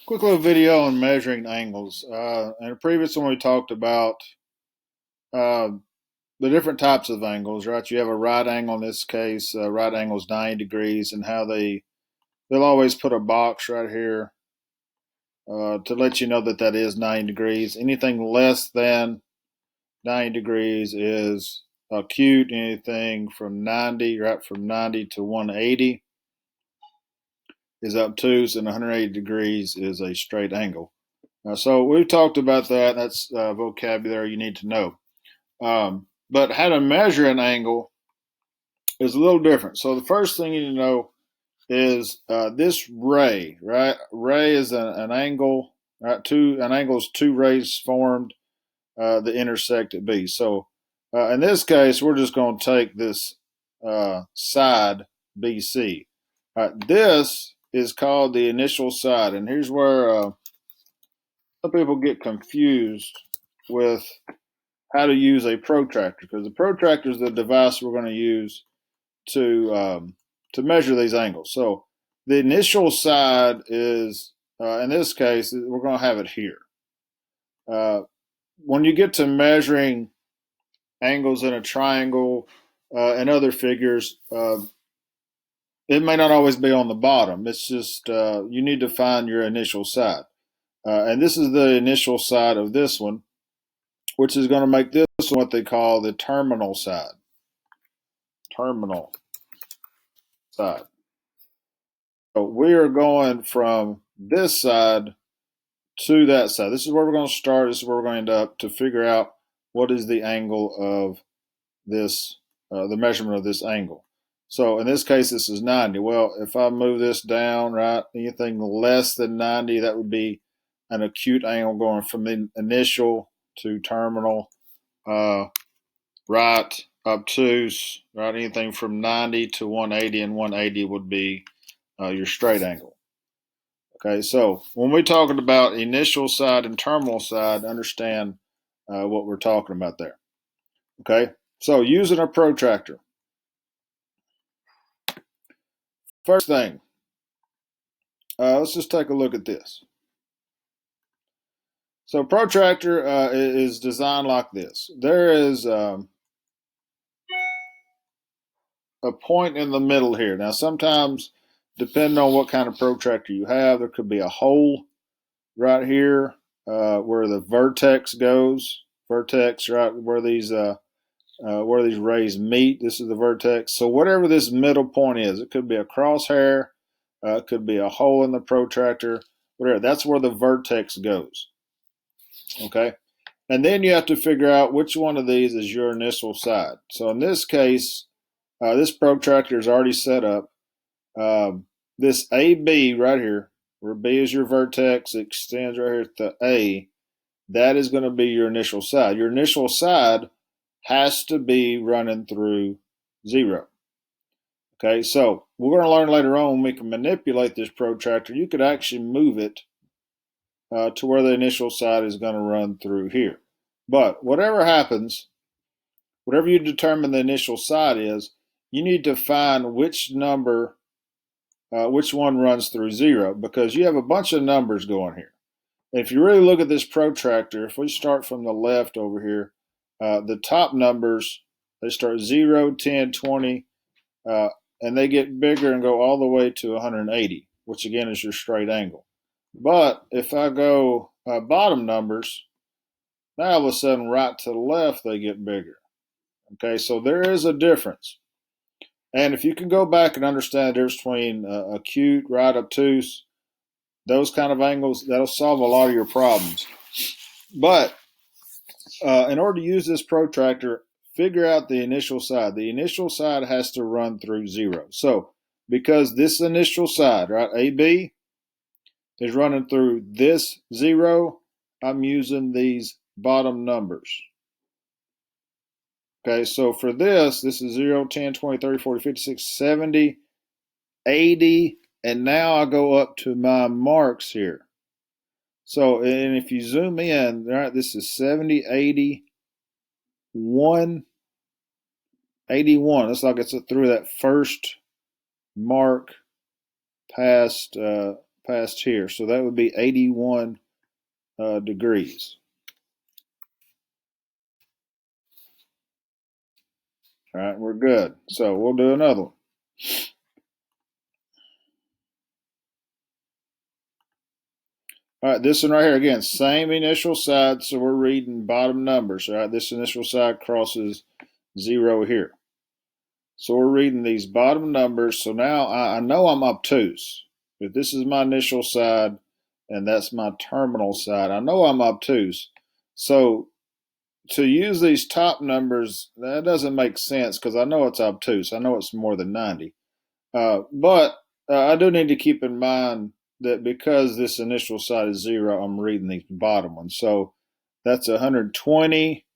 Quick little video on measuring angles. In a previous one, we talked about uh, the different types of angles, right? You have a right angle in this case. Right angle is 90 degrees, and how they'll always put a box right here to let you know that that is 90 degrees. Anything less than 90 degrees is acute. Anything from 90, right, from 90 to 180 is obtuse, and 180 degrees is a straight angle. So we've talked about that. That's vocabulary you need to know. But how to measure an angle is a little different. So the first thing you need to know is this ray, right? Ray is an angle, right? An angle is two rays formed that intersect at B. So in this case, we're just going to take this side BC. This is called the initial side, and here's where some people get confused with how to use a protractor, because the protractor is the device we're going to use to measure these angles. So the initial side is, in this case, we're going to have it here. When you get to measuring angles in a triangle and other figures, it may not always be on the bottom. It's just you need to find your initial side. And this is the initial side of this one, which is going to make this what they call the terminal side. Terminal side. So we are going from this side to that side. This is where we're going to start. This is where we're going to end up to figure out what is the angle of this, the measurement of this angle. So in this case, this is 90. Well, if I move this down, right, anything less than 90, that would be an acute angle going from the initial to terminal, right, obtuse, right, anything from 90 to 180, and 180 would be your straight angle. Okay, so when we're talking about initial side and terminal side, understand what we're talking about there. Okay, so using a protractor. First thing, let's just take a look at this. So protractor is designed like this. There is a point in the middle here. Now sometimes, depending on what kind of protractor you have, there could be a hole right here where the vertex goes. Vertex, right, where these rays meet. This is the vertex. So whatever this middle point is, it could be a crosshair, it could be a hole in the protractor, whatever. That's where the vertex goes. Okay, and then you have to figure out which one of these is your initial side. So in this case, this protractor is already set up. This AB right here, where B is your vertex, extends right here to A. That is going to be your initial side. Your initial side has to be running through 0. Okay, so we're going to learn later on when we can manipulate this protractor. You could actually move it to where the initial side is going to run through here. But whatever happens, whatever you determine the initial side is, you need to find which number, which one runs through 0, because you have a bunch of numbers going here. And if you really look at this protractor, if we start from the left over here, the top numbers, they start 0, 10, 20, and they get bigger and go all the way to 180, which again is your straight angle. But if I go bottom numbers, now all of a sudden right to the left they get bigger. Okay, so there is a difference. And if you can go back and understand the difference between acute, right, obtuse, those kind of angles, that'll solve a lot of your problems. But in order to use this protractor, figure out the initial side. The initial side has to run through 0. So because this initial side, right, AB, is running through this 0, I'm using these bottom numbers. Okay, so for this is 0, 10, 20, 30, 40, 50, 60, 70, 80, and now I go up to my marks here. So, and if you zoom in, right, this is 70, 80, 181. Looks like it's through that first mark past past here. So that would be 81 degrees. All right, we're good. So we'll do another one. All right, this one right here, again, same initial side, so we're reading bottom numbers. All right, this initial side crosses 0 here. So we're reading these bottom numbers. So now I know I'm obtuse. If this is my initial side and that's my terminal side, I know I'm obtuse. So to use these top numbers, that doesn't make sense because I know it's obtuse. I know it's more than 90. But I do need to keep in mind that because this initial side is 0, I'm reading these bottom ones. So that's 120,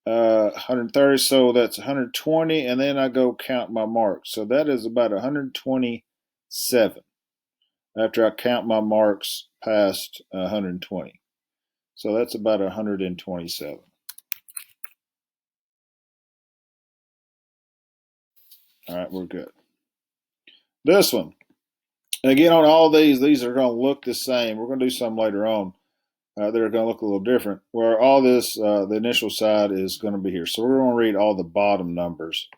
130. So that's 120, and then I go count my marks. So that is about 127 after I count my marks past 120. So that's about 127. All right, we're good. This one. Again, on all these are going to look the same. We're going to do some later on that are going to look a little different, where all this, the initial side is going to be here. So we're going to read all the bottom numbers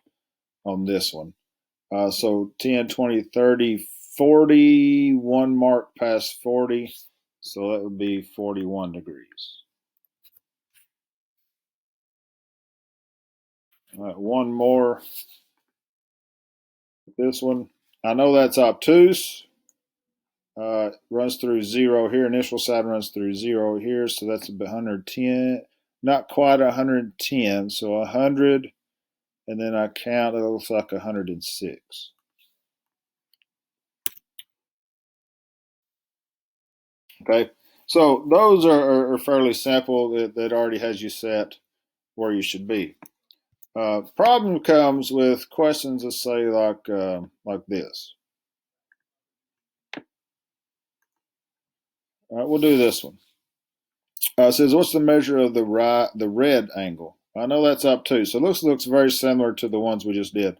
on this one. So 10, 20, 30, 40, one mark past 40. So that would be 41 degrees. All right, one more. This one, I know that's obtuse. Runs through 0 here. Initial side runs through 0 here, so that's 110. Not quite 110, so 100, and then I count. It looks like 106. Okay, so those are fairly simple. That already has you set where you should be. Problem comes with questions that say like this. All right, we'll do this one. It says, what's the measure of the red angle? I know that's obtuse. So it looks very similar to the ones we just did.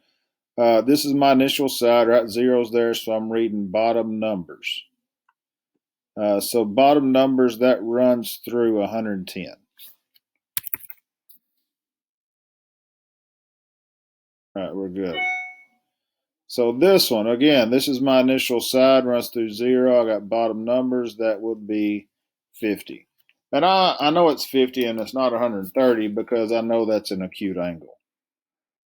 This is my initial side, right? 0's there, so I'm reading bottom numbers. So bottom numbers, that runs through 110. All right, we're good. So this one, again, this is my initial side, runs through 0. I got bottom numbers, that would be 50. And I know it's 50 and it's not 130 because I know that's an acute angle.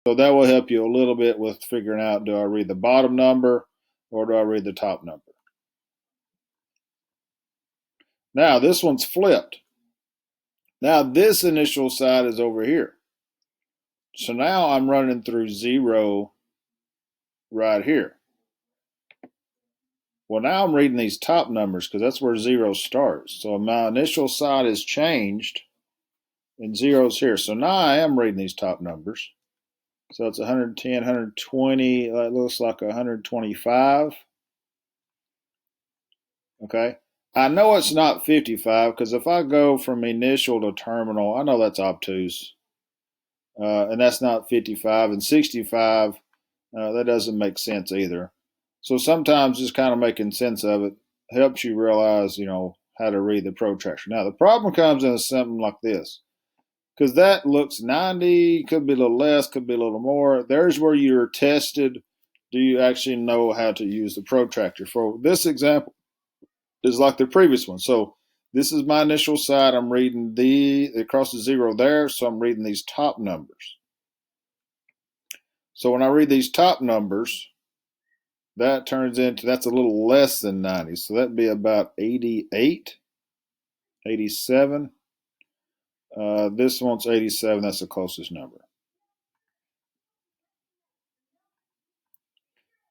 So that will help you a little bit with figuring out, do I read the bottom number or do I read the top number? Now this one's flipped. Now this initial side is over here. So now I'm running through 0 right here. Well, now I'm reading these top numbers because that's where 0 starts. So my initial side has changed and 0's here. So now I am reading these top numbers. So it's 110, 120, that looks like 125. Okay. I know it's not 55 because if I go from initial to terminal, I know that's obtuse. And that's not 55 and 65. That doesn't make sense either. So sometimes just kind of making sense of it helps you realize, how to read the protractor. Now the problem comes in something like this, because that looks 90, could be a little less, could be a little more. There's where you're tested. Do you actually know how to use the protractor? For this example, is like the previous one. So this is my initial side. I'm reading it crosses 0 there, so I'm reading these top numbers. So when I read these top numbers, that turns into, that's a little less than 90. So that'd be about 88, 87. This one's 87. That's the closest number.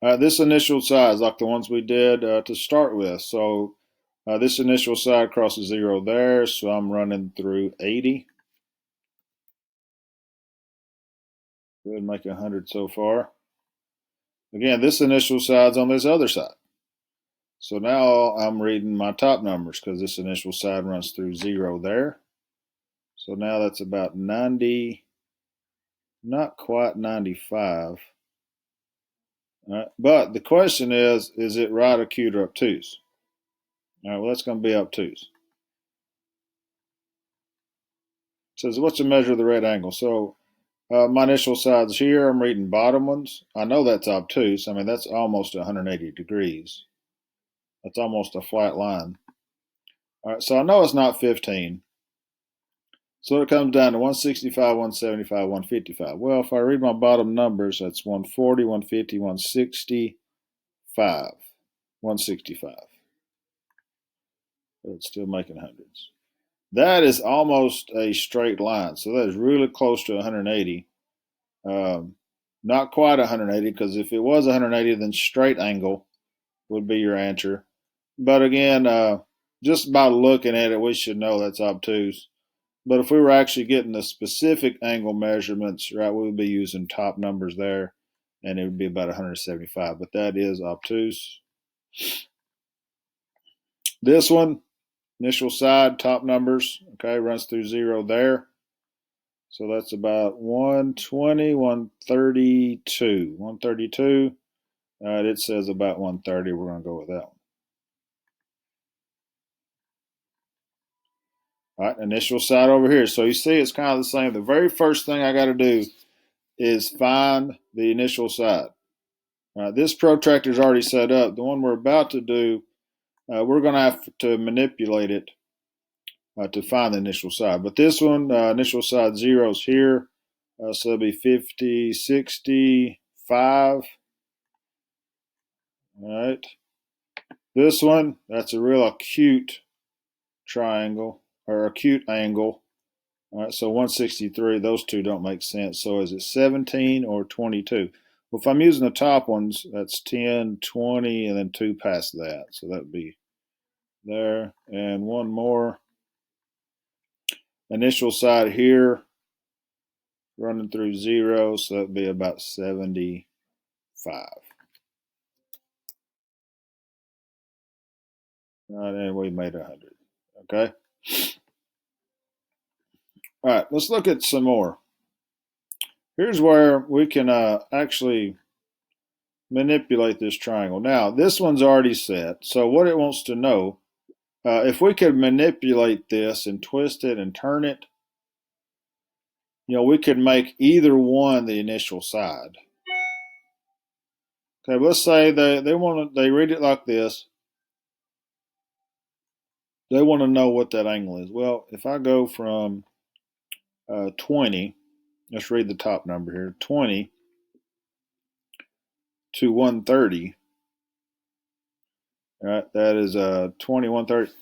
This initial side is like the ones we did to start with. So this initial side crosses 0 there, so I'm running through 80. Good, make 100 so far. Again, this initial side's on this other side. So now I'm reading my top numbers because this initial side runs through 0 there. So now that's about 90, not quite 95. All right. But the question is it right, acute, or obtuse? All right, well, that's going to be obtuse. It says, what's the measure of the red angle? So my initial sides here, I'm reading bottom ones. I know that's obtuse. I mean, that's almost 180 degrees. That's almost a flat line. All right, so I know it's not 15. So it comes down to 165, 175, 155. Well, if I read my bottom numbers, that's 140, 150, 165. 165. But it's still making hundreds. That is almost a straight line. So that is really close to 180. Not quite 180, because if it was 180, then straight angle would be your answer. But again, just by looking at it, we should know that's obtuse. But if we were actually getting the specific angle measurements, right, we would be using top numbers there, and it would be about 175. But that is obtuse. This one, initial side, top numbers, okay, runs through 0 there. So that's about 120, 132. 132. It says about 130. We're going to go with that one. All right, initial side over here. So you see it's kind of the same. The very first thing I got to do is find the initial side. This protractor is already set up. The one we're about to do, we're going to have to manipulate it to find the initial side. But this one, initial side 0 is here. So it'll be 50, 65. All right. This one, that's a real acute triangle or acute angle. All right, so 163, those two don't make sense. So is it 17 or 22? Well, if I'm using the top ones, that's 10, 20, and then 2 past that. So that would be there. And one more. Initial side here, running through 0, so that would be about 75. All right, and we made 100. Okay. All right, let's look at some more. Here's where we can actually manipulate this triangle. Now, this one's already set, so what it wants to know, if we could manipulate this and twist it and turn it, we could make either one the initial side. Okay, let's say they read it like this. They want to know what that angle is. Well, if I go from 20, let's read the top number here, 20 to 130. All right, that is 20, 130.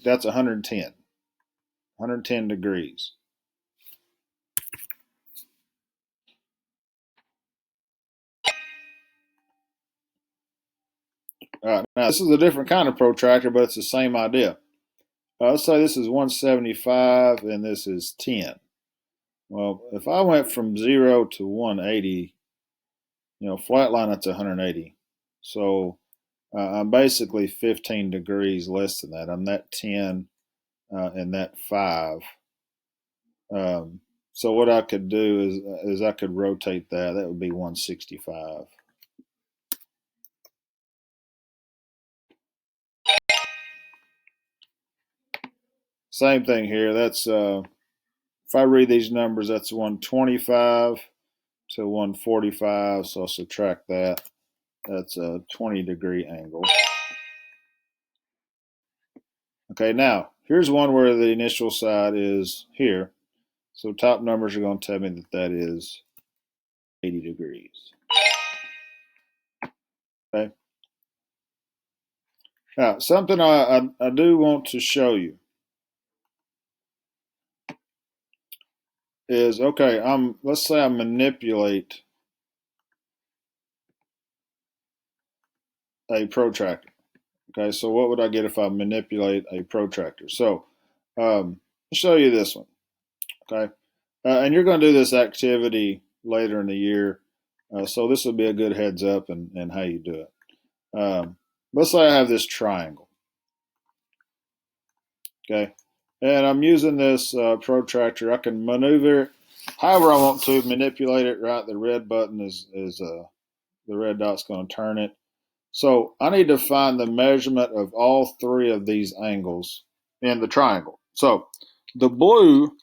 That's 110 degrees. All right, now this is a different kind of protractor, but it's the same idea. Let's say this is 175 and this is 10. Well, if I went from 0 to 180, flat line, that's 180. So I'm basically 15 degrees less than that. I'm that 10 and that 5. So what I could do is I could rotate that. That would be 165. Same thing here. That's if I read these numbers, that's 125 to 145. So I'll subtract that. That's a 20-degree angle. Okay, now here's one where the initial side is here. So top numbers are going to tell me that that is 80 degrees. Okay. Now, something I do want to show you is, okay, let's say I manipulate a protractor. Okay, so what would I get if I manipulate a protractor? So I'll show you this one. Okay, and you're going to do this activity later in the year, so this will be a good heads up and how you do it. Let's say I have this triangle. Okay, and I'm using this protractor. I can maneuver it however I want to, manipulate it. Right, the red button is the red dot's going to turn it. So I need to find the measurement of all three of these angles in the triangle. So the blue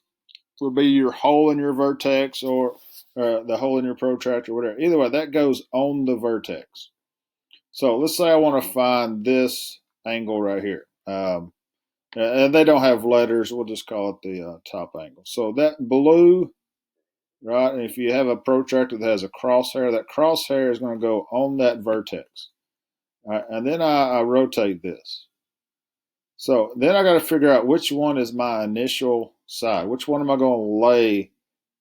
would be your hole in your vertex, or the hole in your protractor, whatever. Either way, that goes on the vertex. So let's say I want to find this angle right here. And they don't have letters. We'll just call it the top angle. So that blue, right? And if you have a protractor that has a crosshair, that crosshair is going to go on that vertex. All right, and then I rotate this. So then I got to figure out which one is my initial side. Which one am I going to lay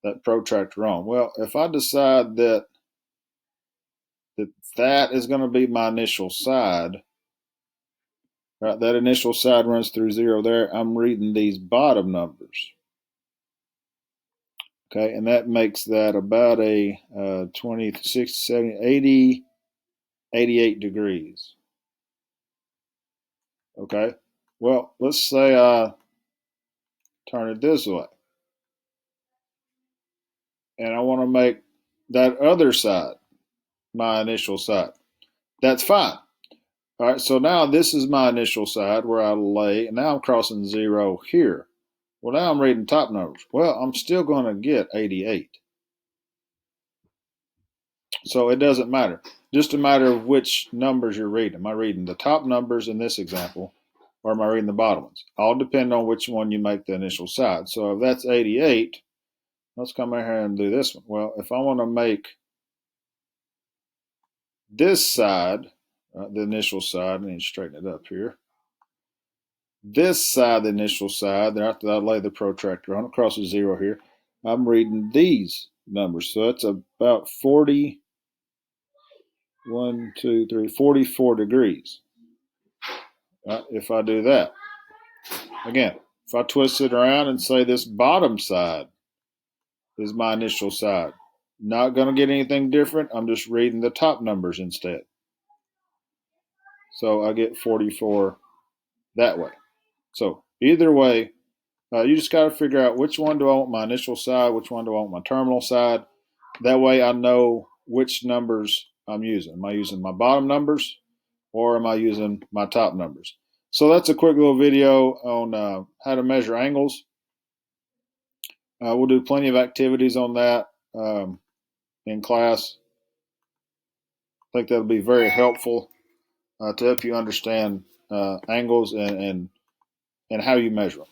that protractor on? Well, if I decide that is going to be my initial side, right? That initial side runs through 0 there. I'm reading these bottom numbers. Okay, and that makes that about a 20, 60, 70, 80, 88 degrees. Okay, well, let's say I turn it this way. And I want to make that other side my initial side. That's fine. All right, so now this is my initial side where I lay, and now I'm crossing 0 here. Well, now I'm reading top numbers. Well, I'm still going to get 88. So it doesn't matter. Just a matter of which numbers you're reading. Am I reading the top numbers in this example, or am I reading the bottom ones? All depend on which one you make the initial side. So if that's 88, let's come in here and do this one. Well, if I want to make this side, the initial side, I need to straighten it up here. This side, the initial side, then after I lay the protractor on, across the 0 here, I'm reading these numbers. So that's about 40, 1, 2, 3, 44 degrees. If I do that. Again, if I twist it around and say this bottom side is my initial side, not going to get anything different. I'm just reading the top numbers instead. So I get 44 that way. So either way, you just got to figure out which one do I want my initial side, which one do I want my terminal side. That way I know which numbers I'm using. Am I using my bottom numbers, or am I using my top numbers? So that's a quick little video on how to measure angles. We'll do plenty of activities on that in class. I think that'll be very helpful to help you understand angles and how you measure them.